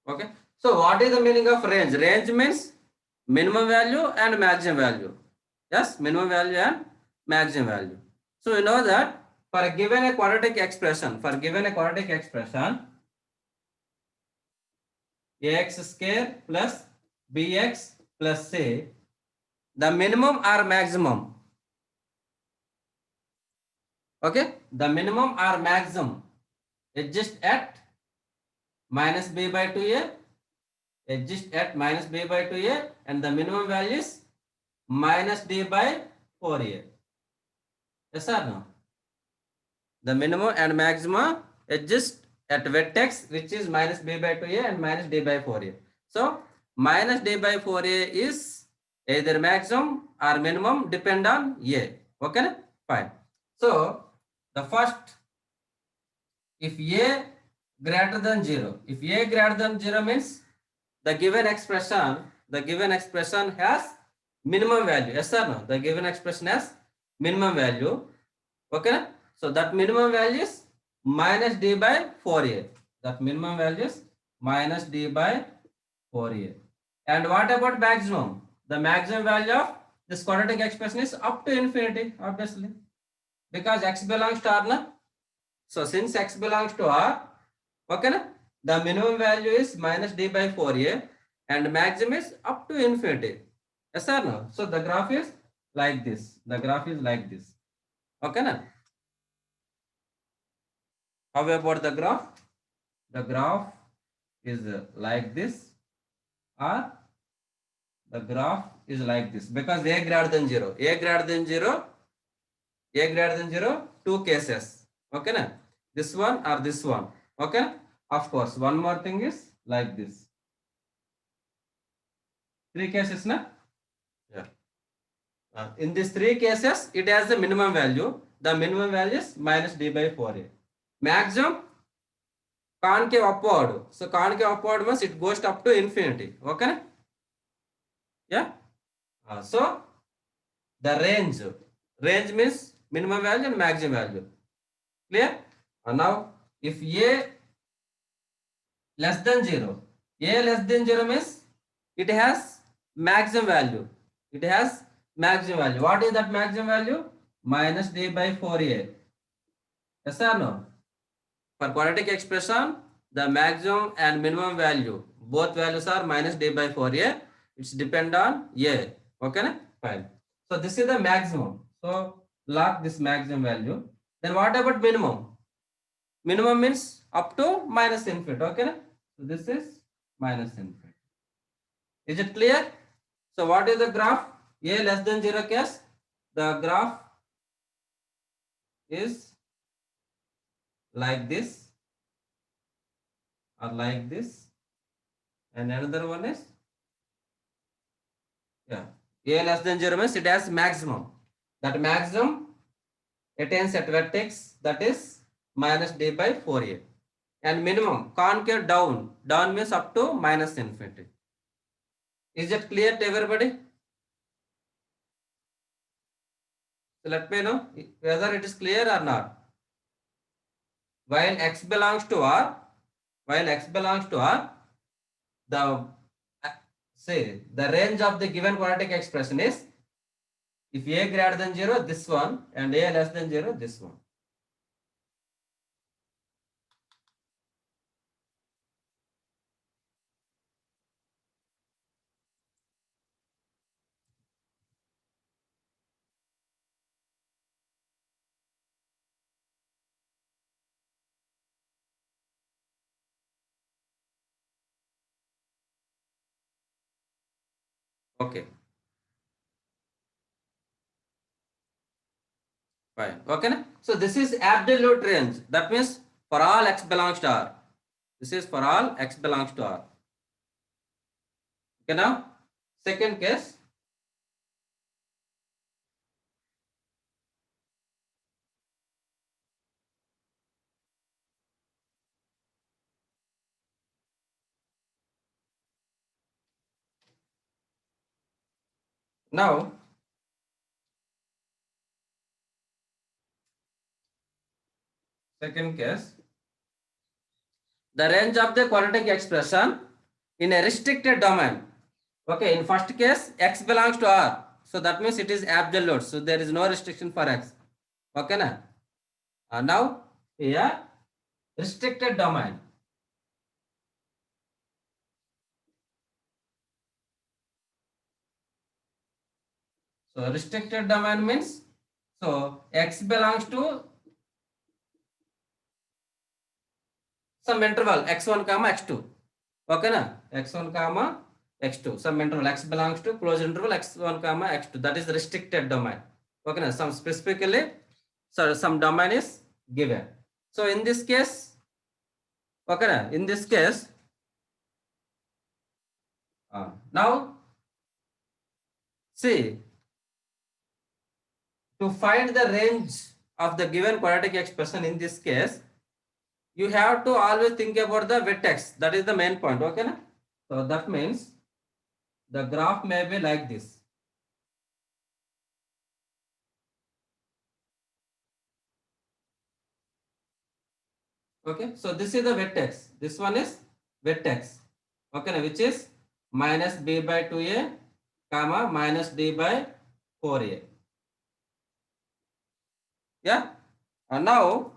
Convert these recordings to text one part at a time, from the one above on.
Okay. So what is the meaning of range? Range means minimum value and maximum value. Yes, minimum value and maximum value. So you know that for given a quadratic expression, ax square plus bx plus c, the minimum or maximum. Okay, the minimum or maximum exists at minus b by 2a, exists at minus b by 2a, and the minimum value is minus d by 4a. Yes or no? The minimum and maximum exist at vertex which is minus b by 2a and minus d by 4a. So minus d by 4a is either maximum or minimum depend on a. Okay, fine. So the first, if a greater than 0, if a greater than 0 means the given expression has minimum value. Yes or no? The given expression has minimum value. Okay, so that minimum value is minus d by 4a. That minimum value is minus d by 4a. And what about maximum? The maximum value of this quadratic expression is up to infinity, obviously, because x belongs to R. Na? So since x belongs to R, okay, na? The minimum value is minus d by 4a and maximum is up to infinity. Yes or no? So the graph is like this. The graph is like this. Okay, na? How about the graph? The graph is like this, or the graph is like this, because a greater than 0. A greater than 0, two cases. Okay, na? This one or this one. Okay, of course, one more thing is like this. Three cases, na? Yeah. In these three cases, it has the minimum value. The minimum value is minus d by 4a. Maximum concave upward. So concave upward means it goes up to infinity. Okay, yeah. So the range means minimum value and maximum value. Clear? Now if a less than 0, a less than 0 means it has maximum value. It has maximum value. What is that maximum value? Minus d by 4a. Yes or no? For quadratic expression, the maximum and minimum value, both values are minus d by 4a. It's depend on a. Okay, fine. So this is the maximum. So lock this maximum value. Then what about minimum? Minimum means up to minus infinity. Okay, so this is minus infinity. Is it clear? So what is the graph? A less than 0 case, the graph is like this or like this, and another one is, yeah, a less than 0 means it has maximum. That maximum attains at vertex, that is minus d by 4a. And minimum concave down means up to minus infinity. Is it clear to everybody? So let me know whether it is clear or not. While x belongs to R, the say the range of the given quadratic expression is, if a greater than 0, this one, and a less than 0, this one. Okay, fine. Okay, na? So this is absolute range. That means for all x belongs to R. This is for all x belongs to R. Okay, now second case. Now second case, the range of the quadratic expression in a restricted domain. Okay, in first case, x belongs to R. So that means it is absolute. So there is no restriction for x. Okay, na? Now, here, restricted domain. So restricted domain means, so x belongs to some interval x1 comma x2. Okay, na? x1 comma x2. Some interval x belongs to closed interval x1 comma x2. That is the restricted domain. Okay, na? Some specifically, so some domain is given. So in this case, okay, na? In this case, now see, to find the range of the given quadratic expression in this case, you have to always think about the vertex. That is the main point. Okay, na? So that means the graph may be like this. Okay, so this is the vertex. This one is vertex. Okay, na? Which is minus b by 2a comma minus d by 4a. Yeah, and now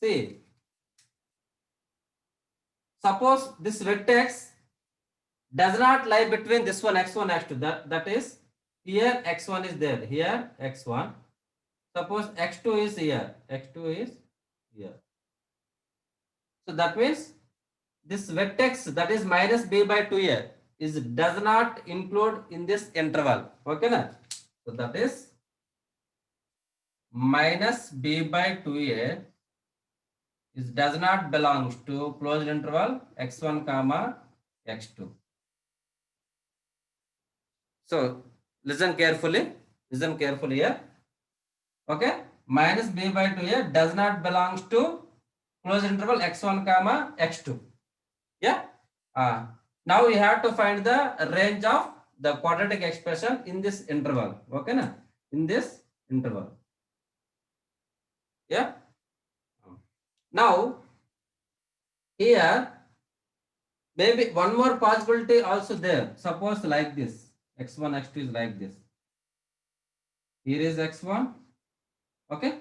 see, suppose this vertex does not lie between this one x1 x2, that is here x1 is there, here x1, suppose x2 is here, x2 is here, so that means this vertex, that is minus b by 2a, is does not include in this interval. Okay, na? So that is minus b by 2a is does not belongs to closed interval x1 comma x2. So listen carefully here. Okay, minus b by 2a does not belongs to closed interval x1 comma x2. Yeah. Now we have to find the range of the quadratic expression in this interval. Okay, na? In this interval. Yeah. Now here maybe one more possibility also there. Suppose like this, x1 x2 is like this. Here is x1. Okay.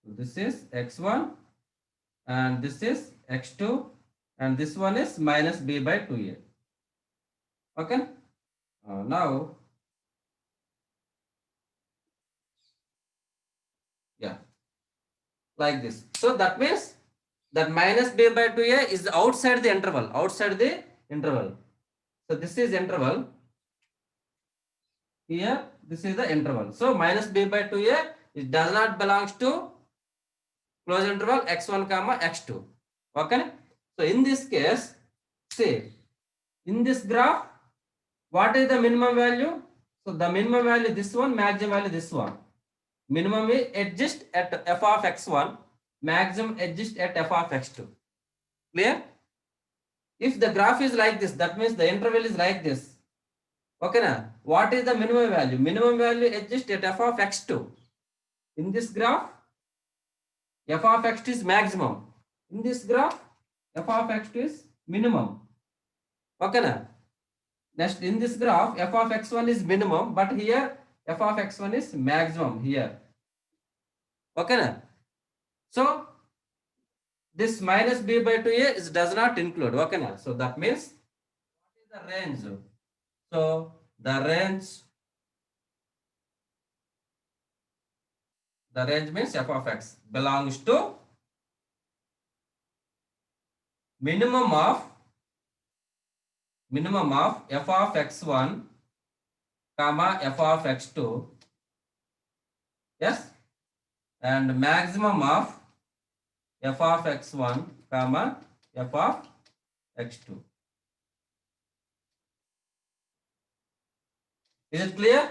This is x1 and this is x2 and this one is minus b by 2a. Okay. Now, yeah, like this. So that means that minus b by 2a is outside the interval, So this is interval. Here, this is the interval. So minus b by 2a, it does not belongs to closed interval x1 comma x2. Okay. So in this case, see, in this graph, what is the minimum value? So the minimum value this one, maximum value this one. Minimum is adjust at f of x1, maximum adjust at f of x2. Clear? If the graph is like this, that means the interval is like this. Okay, na? What is the minimum value? Minimum value adjust at f of x2. In this graph, f of x2 is maximum. In this graph, f of x2 is minimum. Okay, na? Next, in this graph, f of x1 is minimum, but here f of x1 is maximum here. Okay, na? So this minus b by 2a is does not include. Okay, na? So that means what is the range? So the range means f of x belongs to minimum of f of x1 comma f of x2, yes, and maximum of f of x1 comma f of x2. Is it clear?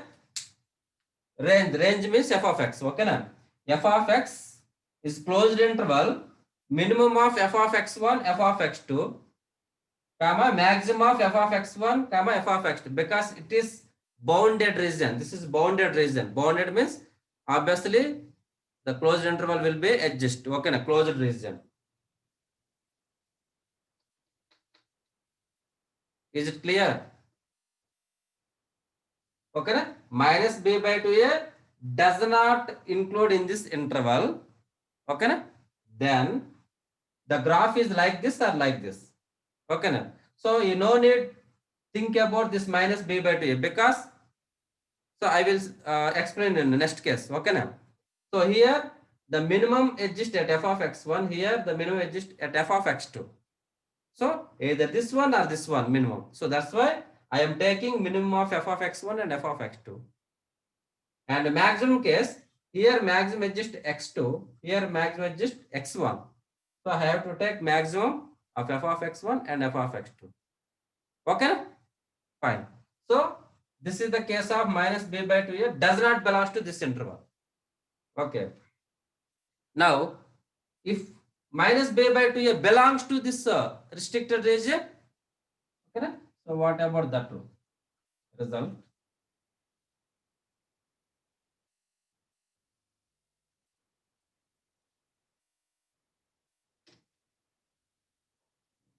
Range means f of x. Okay, na? F of x is closed interval, minimum of f of x1, f of x2, comma maximum of f of x1, comma f of x2, because it is bounded region. This is bounded region. Bounded means obviously the closed interval will be adjust. Okay, na? Closed region. Is it clear? Okay, minus b by 2a does not include in this interval. Okay, then the graph is like this or like this. Okay, so you no need think about this minus b by 2a, because so I will explain in the next case. Okay, so here the minimum exists at f of x1, here the minimum exists at f of x2. So either this one or this one minimum. So that's why I am taking minimum of f of x1 and f of x2. And maximum case, here maximum exists x2, here maximum exists x1. So I have to take maximum of f of x1 and f of x2. Okay, fine. So this is the case of minus b by 2a does not belongs to this interval. Okay. Now, if minus b by 2a belongs to this restricted region, okay, so what about that result?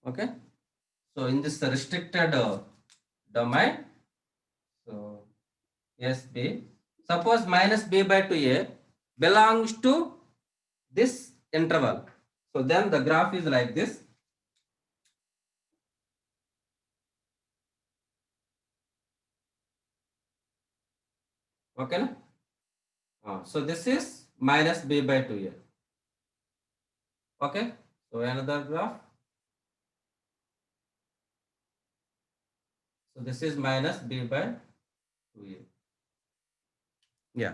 Okay, so in this restricted domain, so SB, suppose minus b by 2a belongs to this interval. So then the graph is like this. Okay, so this is minus b by 2a. Okay, so another graph. So this is minus b by 2a. Yeah.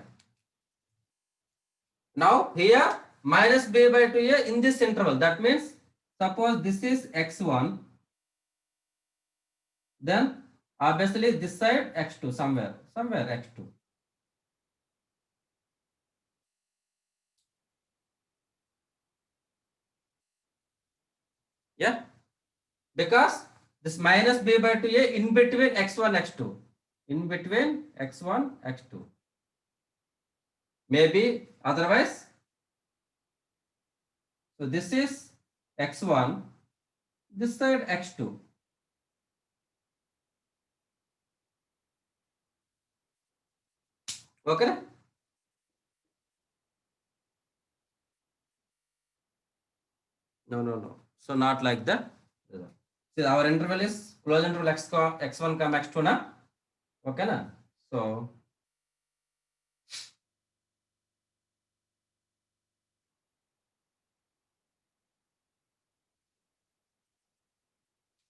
Now here minus b by 2a in this interval. That means suppose this is x1, then obviously this side x2, somewhere x2. Yeah, because this minus b by 2a in between x1 x2, in between x1 x2, maybe otherwise. So this is x1, this side x2. Okay, no, so not like that. See, our interval is closed interval x1 comma x2 na. Okay na, so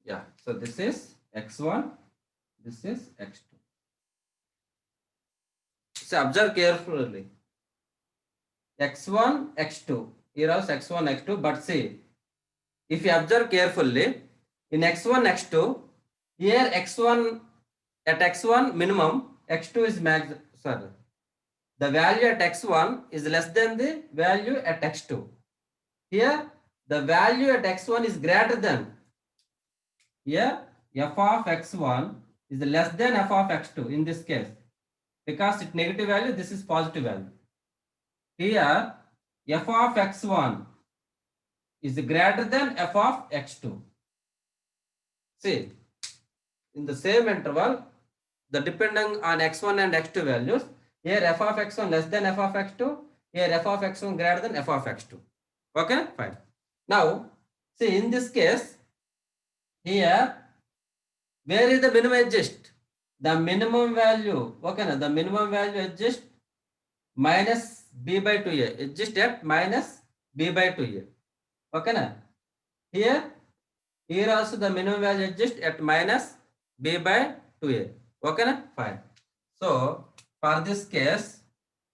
yeah, so this is x1, this is x2. So observe carefully. x1, x2. Here also x1, x2. But see, if you observe carefully, in x1, x2, here x1 at x1 minimum, x2 is max. Sorry, the value at x1 is less than the value at x2. Here, the value at x1 is greater than. Here, f of x1 is less than f of x2 in this case, because it's negative value, this is positive value. Here, f of x1 is greater than f of x2. See, in the same interval, the depending on x1 and x2 values, here f of x1 less than f of x2, here f of x1 greater than f of x2. Okay, fine. Now, see, in this case, here, where is the minimum exist? The minimum value, okay, the minimum value exists minus b by 2a, exist at minus b by 2a. Okay, na? Here also the minimum value exists at minus b by 2a. Okay, na? Fine. So for this case,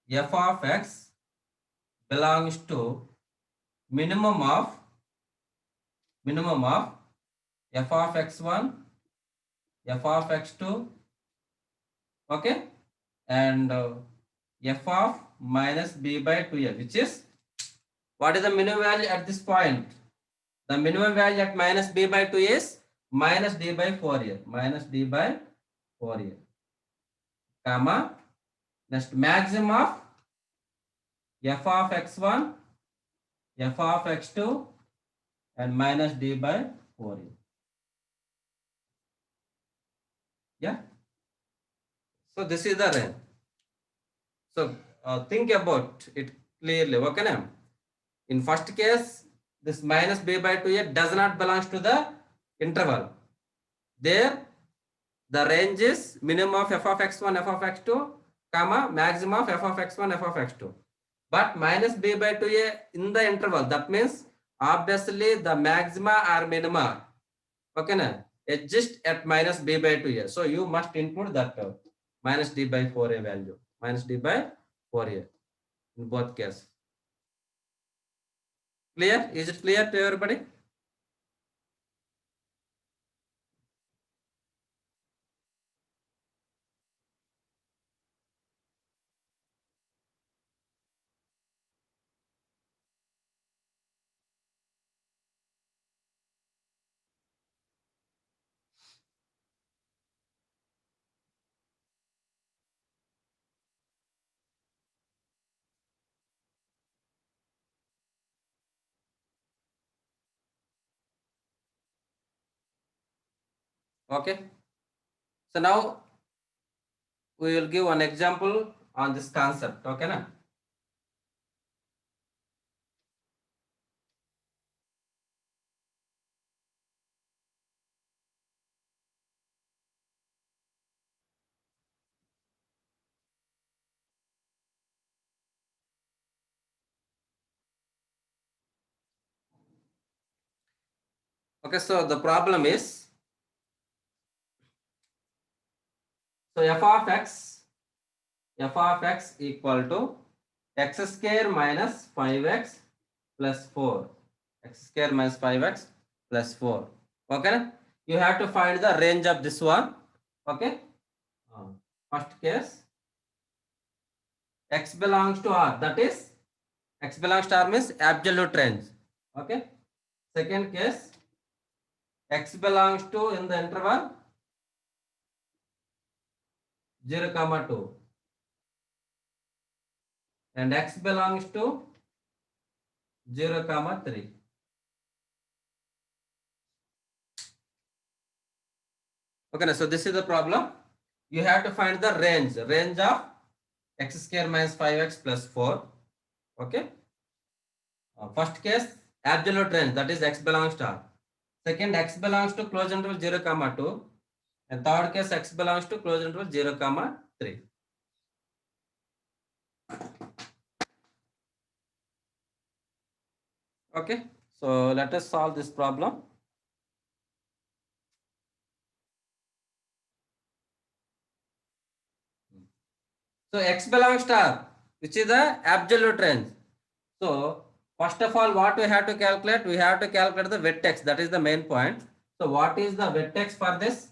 f of x belongs to minimum of f of x1, f of x2, okay, and f of minus b by 2a, which is, what is the minimum value at this point? The minimum value at minus b by 2 is minus d by 4a, minus d by 4a, comma, next maximum of f of x1, f of x2, and minus d by 4a. Yeah. So this is the range. So think about it clearly. Okay, now in first case, this minus b by 2a does not belongs to the interval. There, the range is minimum of f of x1, f of x2, comma maximum of f of x1, f of x2. But minus b by 2a in the interval. That means obviously the maxima or minima. Okay, na? Exist at minus b by 2a. So you must input that minus d by 4a value. Minus d by 4a in both cases. Clear? Is it clear to everybody? Okay. So now we will give one example on this concept. Okay, na? Okay, so the problem is, so f of x equal to x square minus 5x plus 4. X square minus 5x plus 4. Okay, you have to find the range of this one. Okay, first case, x belongs to R, that is x belongs to R means absolute range. Okay, second case, x belongs to in the interval 0 comma 2 and x belongs to 0 comma 3. Okay, so this is the problem. You have to find the range of x square minus 5x plus 4. Okay, first case, absolute range, that is x belongs to R. Second, x belongs to closed interval 0 comma 2 and third case, x belongs to closed interval 0 comma 3. Okay, so let us solve this problem. So x belongs to R, which is the absolute range. So first of all, what we have to calculate? We have to calculate the vertex. That is the main point. So what is the vertex for this?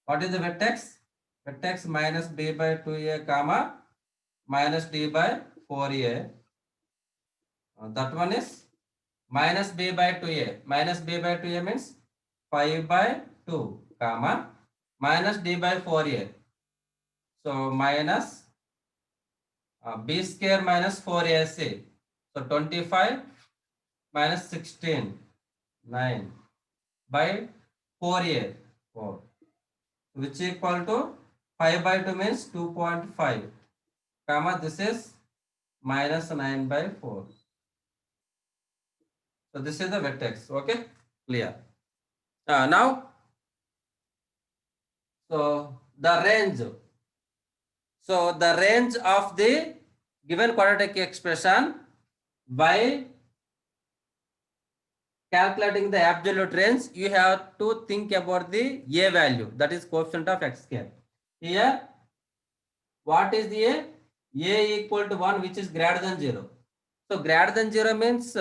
What is the vertex? Vertex minus b by 2a comma minus d by 4a. That one is minus b by 2a. Minus b by 2a means 5 by 2 comma minus d by 4a. So minus b square minus 4ac. So 25 minus 16, 9 by 4a, 4, which equal to 5 by 2 means 2.5, comma this is minus 9 by 4. So this is the vertex. Okay, clear. Now, so the range. So the range of the given quadratic expression by calculating the absolute range, you have to think about the a value, that is coefficient of x square. Here, what is the a? A equal to 1, which is greater than 0. So greater than 0 means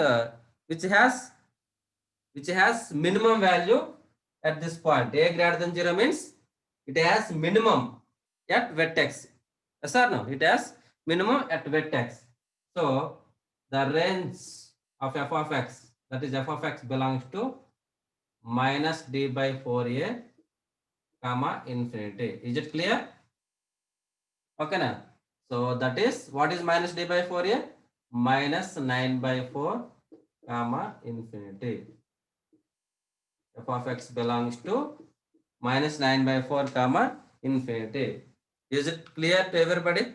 which has minimum value at this point. A greater than 0 means it has minimum at vertex. Yes or no? It has minimum at vertex. So the range of f of x, that is f of x belongs to minus d by 4a comma infinity. Is it clear? Okay now. So that is, what is minus d by 4a? Minus 9 by 4 comma infinity. F of x belongs to minus 9 by 4 comma infinity. Is it clear to everybody?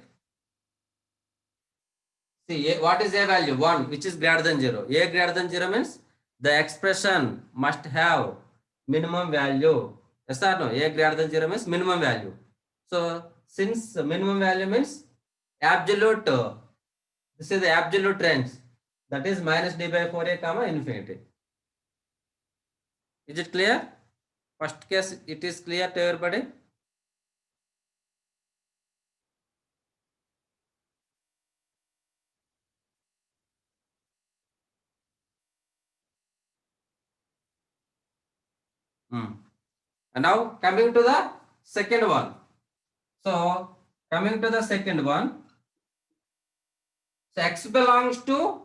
See, what is a value? 1, which is greater than 0. A greater than 0 means the expression must have minimum value. Yes or no? A greater than 0 means minimum value. So, since minimum value means absolute, this is the absolute range. That is minus d by 4a comma infinity. Is it clear? First case, it is clear to everybody? And now coming to the second one. So coming to the second one. So x belongs to,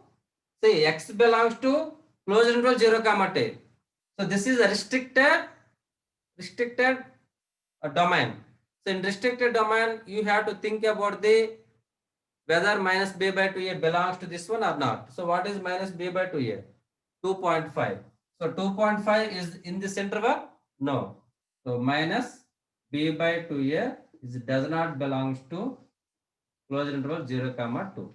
say x belongs to closed interval 0 comma t. So this is a restricted domain. So in restricted domain, you have to think about the whether minus b by 2a belongs to this one or not. So what is minus b by 2a? 2.5. So 2.5 is in this interval? No. So minus b by 2a does not belongs to closed interval 0 comma 2.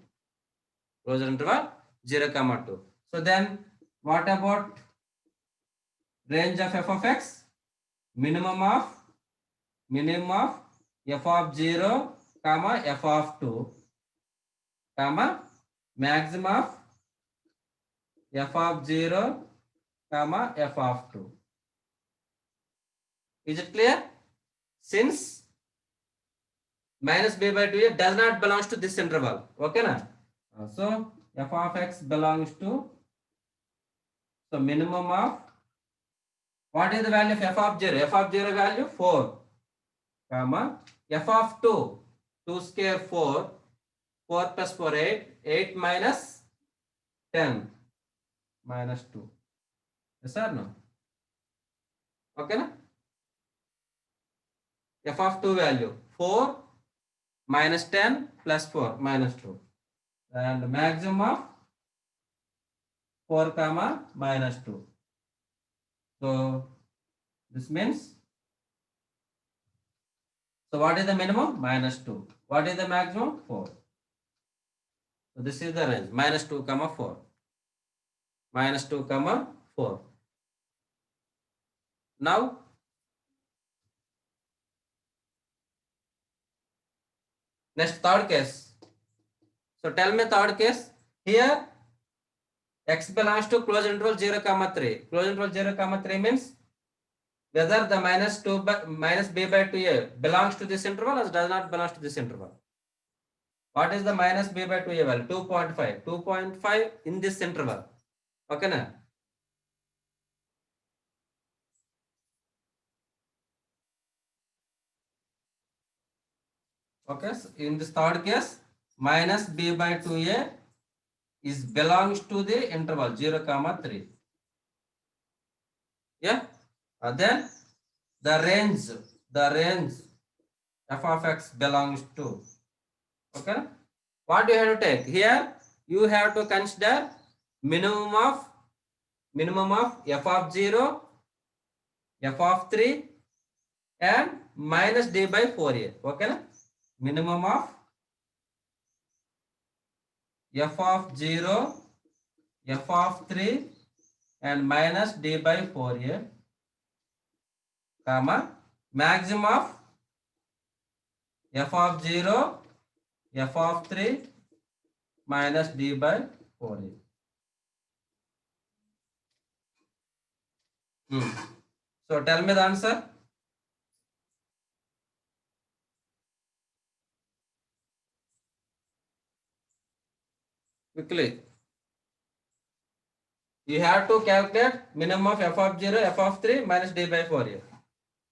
Closed interval 0 comma 2. So then what about range of f of x? Minimum of f of 0 comma f of 2 comma maximum of f of 0 comma f of 2. Is it clear? Since minus b by 2a does not belongs to this interval. Okay na? So f of x belongs to, so minimum of, what is the value of f of 0? F of 0 value 4 comma f of 2, 2 square 4, 4 plus 4 8, 8 minus 10 minus 2. Yes or no? Okay na? F of 2 value 4 minus 10 plus 4 minus 2, and maximum of 4 comma minus 2. So this means, so what is the minimum? Minus 2. What is the maximum? 4. So this is the range, minus 2 comma 4. Minus 2 comma 4. Now next third case. So tell me third case. Here x belongs to closed interval 0 comma 3. Closed interval 0 comma 3 means whether the minus b by 2a belongs to this interval or does not belongs to this interval. What is the minus b by 2a value? 2.5. 2.5 in this interval. Okay na? Okay, so in this third case, minus b by 2a is belongs to the interval 0 comma 3. Yeah. Then the range f of x belongs to. Okay. What do you have to take? Here you have to consider minimum of f of 0, f of 3 and minus d by 4a. Okay. Minimum of f of 0, f of 3 and minus d by 4a, comma maximum of f of 0, f of 3 minus d by 4a. So tell me the answer. Quickly. You have to calculate minimum of f of 0, f of 3 minus d by 4a.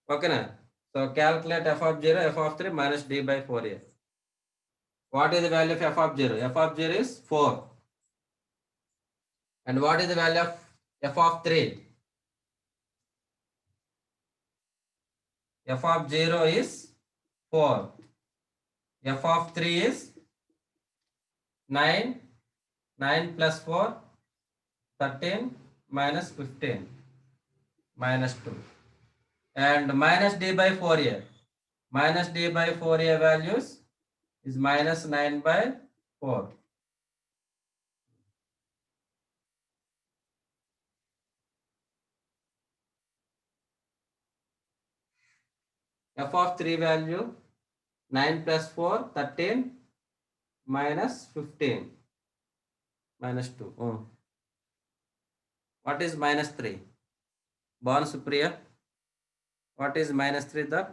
Okay na? So calculate f of 0, f of 3 minus d by 4a. What is the value of f of 0? F of 0 is 4. And what is the value of f of 3? F of 0 is 4. F of 3 is 9. 9 plus 4, 13 minus 15 minus 2. And minus d by 4a. minus d by 4a values is minus 9 by 4. F of 3 value 9 plus 4 13 minus 15 minus 2. Oh. What is minus 3? Born Supriya. What is minus 3 the?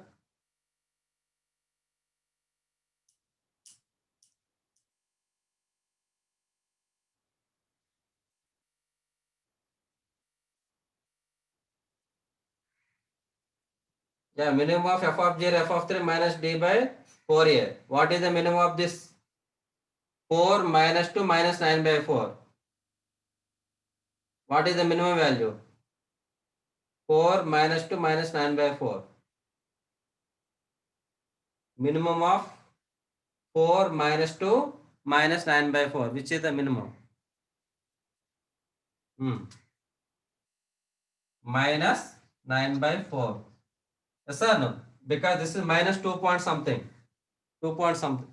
Yeah, minimum of f of 0 f of 3 minus d by 4a. What is the minimum of this? 4 minus 2 minus 9 by 4. What is the minimum value? 4 minus 2 minus 9 by 4. Minimum of 4 minus 2 minus 9 by 4. Which is the minimum? Minus 9 by 4. Yes or no? Because this is minus 2 point something. 2 point something.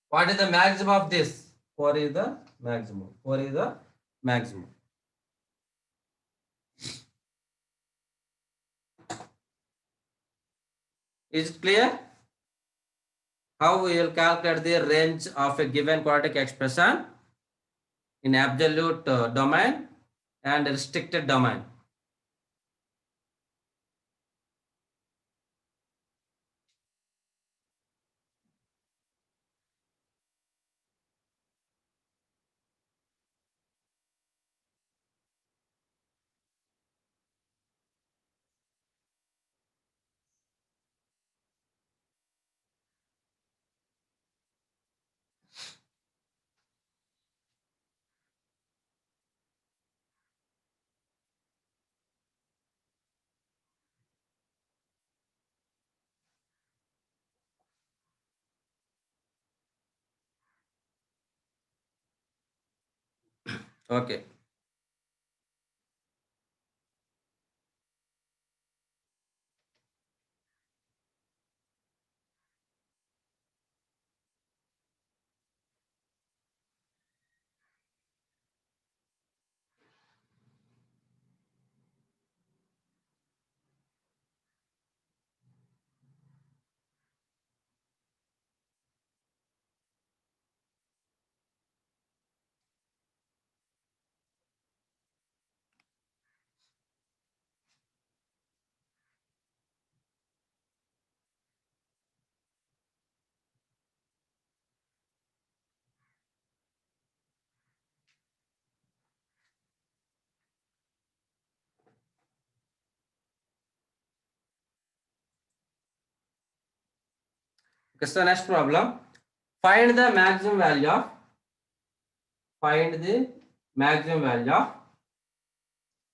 What is the maximum of this? 4 is the maximum. 4 is the maximum. Is it clear? How we will calculate the range of a given quadratic expression in absolute domain and restricted domain. Okay. Okay, so next problem. Find the maximum value of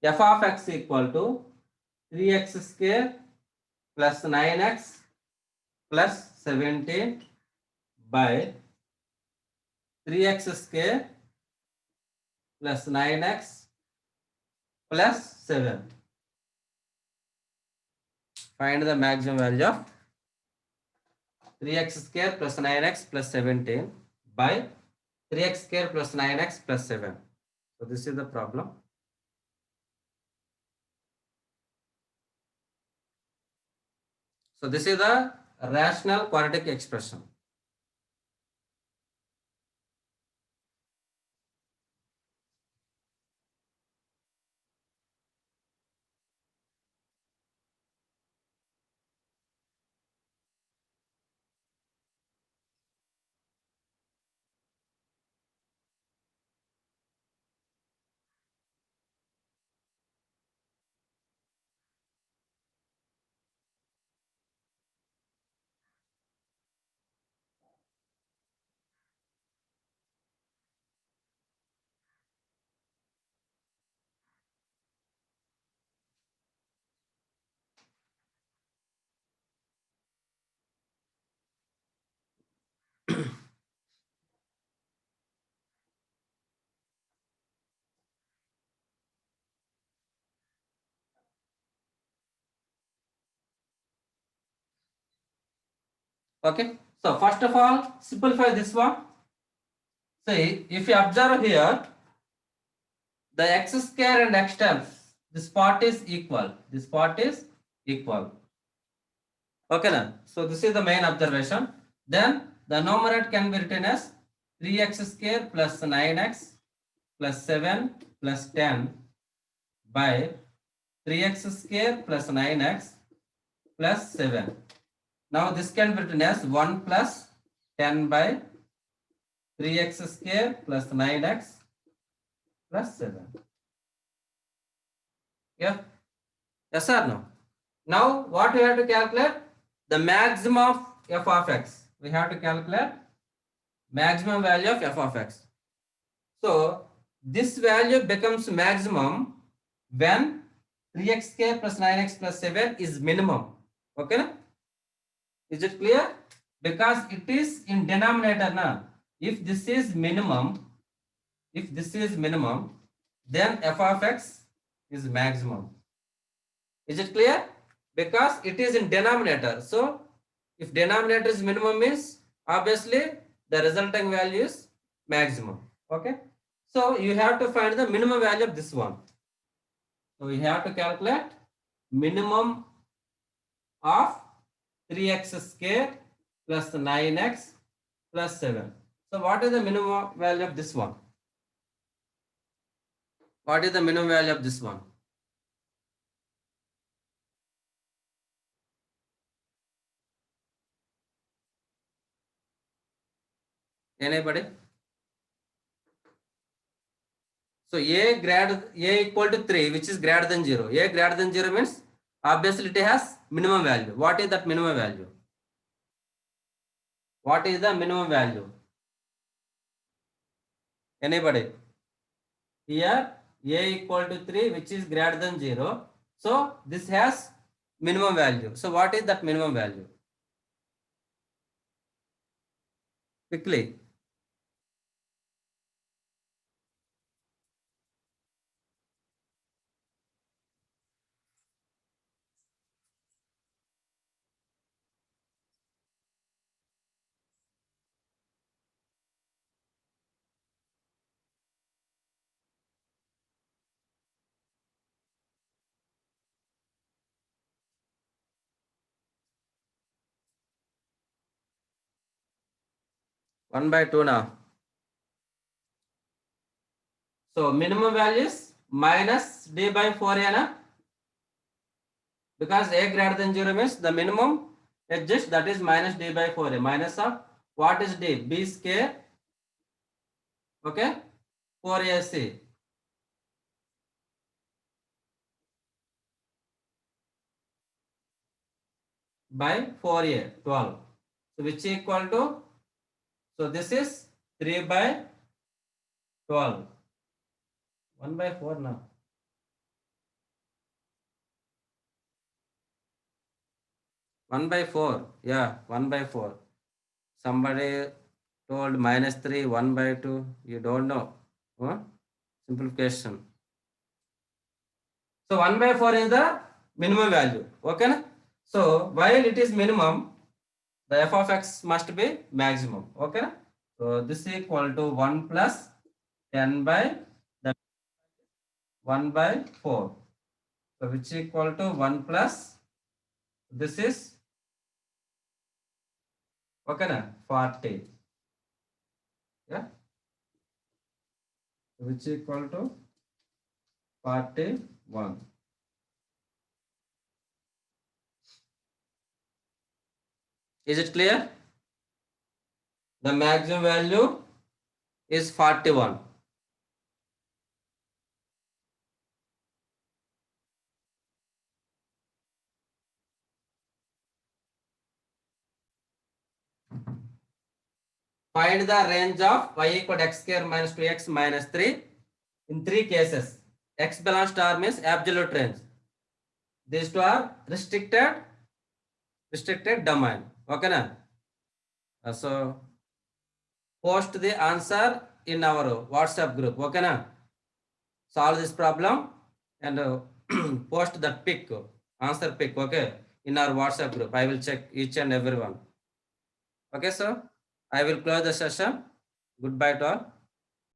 f of x equal to 3x square plus 9x plus 17 by 3x square plus 9x plus 7. Find the maximum value of 3x square plus 9x plus 17 by 3x square plus 9x plus 7. So this is the problem. So this is the rational quadratic expression. Okay. So first of all, simplify this one. See, if you observe here, the x square and x times, this part is equal. This part is equal. Okay, now. So this is the main observation. Then the numerator can be written as 3x square plus 9x plus 7 plus 10 by 3x square plus 9x plus 7. Now this can be written as 1 plus 10 by 3x square plus 9x plus 7. Yeah. Yes or no? Now what we have to calculate? The maximum of f of x. We have to calculate maximum value of f of x. So this value becomes maximum when 3x square plus 9x plus 7 is minimum. Okay? Is it clear? Because it is in denominator now. If this is minimum, then f of x is maximum. Is it clear? Because it is in denominator. So if denominator is minimum means obviously the resulting value is maximum. Okay. So you have to find the minimum value of this one. So we have to calculate minimum of 3x square plus 9x plus 7. So what is the minimum value of this one? What is the minimum value of this one? Anybody? So a equal to 3, which is greater than 0. A greater than 0 means obviously it has minimum value. What is that minimum value? What is the minimum value? Anybody? Here a equal to 3, which is greater than 0. So this has minimum value. So what is that minimum value? Quickly. One by 2 now. So minimum value is minus d by 4a na? Because a greater than 0 means the minimum exists, that is minus d by 4a. Minus of what is d? B square. Okay. 4ac by 4a 12. So which equal to, so this is 3 by 12. 1 by 4 now. One by 4. Yeah, 1 by 4. Somebody told minus 3, 1 by 2. You don't know. Huh? Simplification. So 1 by 4 is the minimum value. Okay na? So while it is minimum, the f of x must be maximum. Okay na? So this is equal to 1 plus 10 by the 1 by 4. So which is equal to 1 plus, this is okay na? 40. Yeah. Which is equal to 41. Is it clear? The maximum value is 41. Find the range of y equal to x square minus 2x minus 3 in 3 cases. X belongs to R means absolute range. These two are restricted domain. Okay na? So post the answer in our WhatsApp group. Okay na? Solve this problem and post that pic, answer pic. Okay, in our WhatsApp group. I will check each and every one. Okay, so I will close the session. Goodbye to all.